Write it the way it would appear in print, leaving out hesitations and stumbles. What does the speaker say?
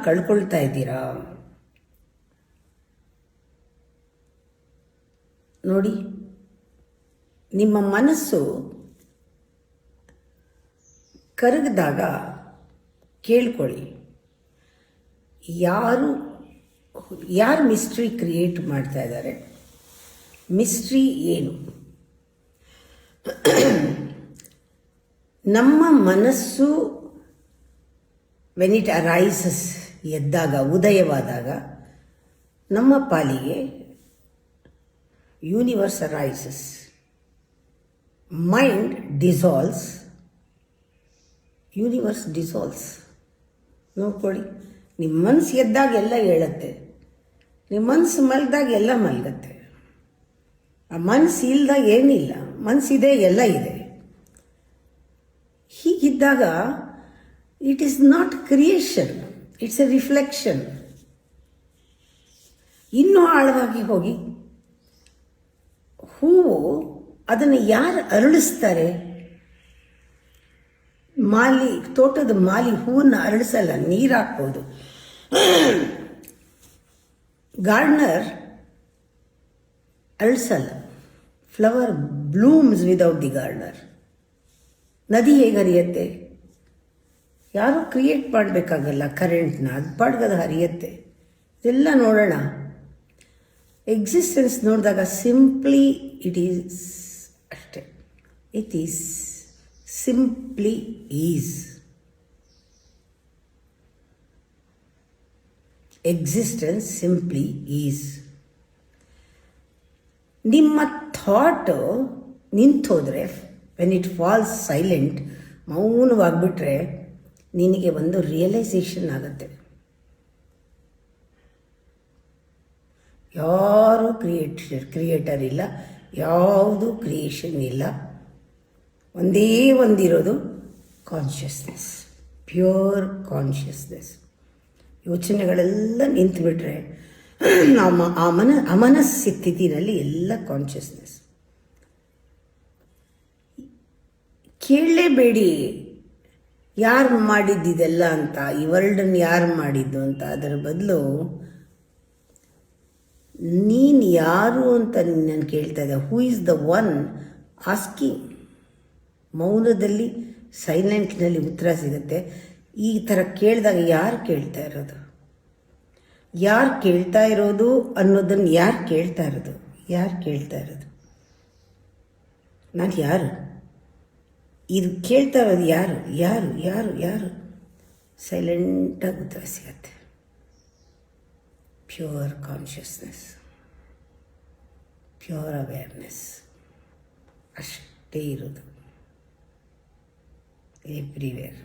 ಕಳ್ಕೊಳ್ತಾ ಇದ್ದೀರಾ? ನೋಡಿ, ನಿಮ್ಮ ಮನಸ್ಸು ಕರಗಿದಾಗ ಕೇಳ್ಕೊಳ್ಳಿ, ಯಾರು ಮಿಸ್ಟ್ರಿ ಕ್ರಿಯೇಟ್ ಮಾಡ್ತಾ ಇದ್ದಾರೆ, ಮಿಸ್ಟ್ರಿ ಏನು? ನಮ್ಮ ಮನಸ್ಸು ವೆನ್ ಇಟ್ ಅರೈಸಸ್, ಎದ್ದಾಗ, ಉದಯವಾದಾಗ ನಮ್ಮ ಪಾಲಿಗೆ universe arises, mind dissolves, universe dissolves. ನೋಡ್ಕೊಳ್ಳಿ, ನಿಮ್ಮ ಮನಸ್ಸು ಎದ್ದಾಗ ಎಲ್ಲ ಹೇಳುತ್ತೆ, ನಿಮ್ಮ ಮನಸ್ಸು ಮಲಗಿದಾಗ ಎಲ್ಲ ಮಲಗತ್ತೆ. ಆ ಮನಸ್ಸು ಇಲ್ದಾಗ ಏನಿಲ್ಲ, ಮನಸ್ಸಿದೆ ಎಲ್ಲ ಇದೆ. ಹೀಗಿದ್ದಾಗ it is not creation, it's a reflection. ಇನ್ನೂ ಆಳವಾಗಿ ಹೋಗಿ, ಹೂವು ಅದನ್ನು ಯಾರು ಅರಳಿಸ್ತಾರೆ? ತೋಟದ ಮಾಲಿ ಹೂವನ್ನು ಅರಳಿಸಲ್ಲ, ನೀರು ಹಾಕ್ಬೋದು. ಗಾರ್ಡನರ್ ಅರಳಿಸಲ್ಲ. Flower blooms without the gardener. ನದಿ ಹೇಗೆ ಹರಿಯತ್ತೆ? ಯಾರೂ ಕ್ರಿಯೇಟ್ ಮಾಡಬೇಕಾಗಲ್ಲ ಕರೆಂಟ್ನ, ಅದು ಪಾಡ್ಗದ ಹರಿಯತ್ತೆ. ಇದೆಲ್ಲ ನೋಡೋಣ. ಎಕ್ಸಿಸ್ಟೆನ್ಸ್ ನೋಡಿದಾಗ ಸಿಂಪ್ಲಿ ಇಟ್ ಈಸ್ ಅಷ್ಟೆ. It is simply is. Existence simply is. ನಿಮ್ಮ ಥಾಟು ನಿಂತೋದ್ರೆ, ವೆನ್ ಇಟ್ ಫಾಲ್ಸ್ ಸೈಲೆಂಟ್, ಮೌನವಾಗಿಬಿಟ್ರೆ ನಿನಗೆ ಒಂದು ರಿಯಲೈಸೇಷನ್ ಆಗುತ್ತೆ. ಯಾರೂ ಕ್ರಿಯೇಟರ್ ಇಲ್ಲ, ಯಾವುದು ಕ್ರಿಯೇಷನ್ ಇಲ್ಲ. ಒಂದೇ ಒಂದಿರೋದು ಕಾನ್ಷಿಯಸ್ನೆಸ್, ಪ್ಯೂರ್ ಕಾನ್ಷಿಯಸ್ನೆಸ್. ಯೋಚನೆಗಳೆಲ್ಲ ನಿಂತುಬಿಟ್ರೆ ಅಮನಸ್ಸಿ ಸ್ಥಿತಿನಲ್ಲಿ ಎಲ್ಲ ಕಾನ್ಷಿಯಸ್ನೆಸ್. ಕೇಳಲೇಬೇಡಿ ಯಾರು ಮಾಡಿದ್ದಿದೆಲ್ಲ ಅಂತ, ಈ ವರ್ಲ್ಡನ್ನು ಯಾರು ಮಾಡಿದ್ದು ಅಂತ. ಅದರ ಬದಲು ನೀನು ಯಾರು ಅಂತ ನಾನು ಕೇಳ್ತಾ ಇದ್ದೆ. Who is the one asking. ಮೌನದಲ್ಲಿ, ಸೈಲೆಂಟ್ನಲ್ಲಿ ಉತ್ತರ ಸಿಗುತ್ತೆ. ಈ ಥರ ಕೇಳಿದಾಗ ಯಾರು ಕೇಳ್ತಾ ಇರೋದು, ಯಾರು ಕೇಳ್ತಾ ಇರೋದು ಅನ್ನೋದನ್ನು ಯಾರು ಕೇಳ್ತಾ ಇರೋದು, ಯಾರು ಕೇಳ್ತಾ ಇರೋದು? ನಾನು ಯಾರು? ಇದು ಕೇಳ್ತಾ ಇರೋದು ಯಾರು? ಯಾರು ಯಾರು ಯಾರು? ಸೈಲೆಂಟಾಗಿ ಉತ್ತರ ಸಿಗತ್ತೆ. ಪ್ಯೂರ್ ಕಾನ್ಷಿಯಸ್ನೆಸ್, ಪ್ಯೂರ್ ಅವೇರ್ನೆಸ್ ಅಷ್ಟೇ ಇರೋದು ಎವ್ರಿವೇರ್.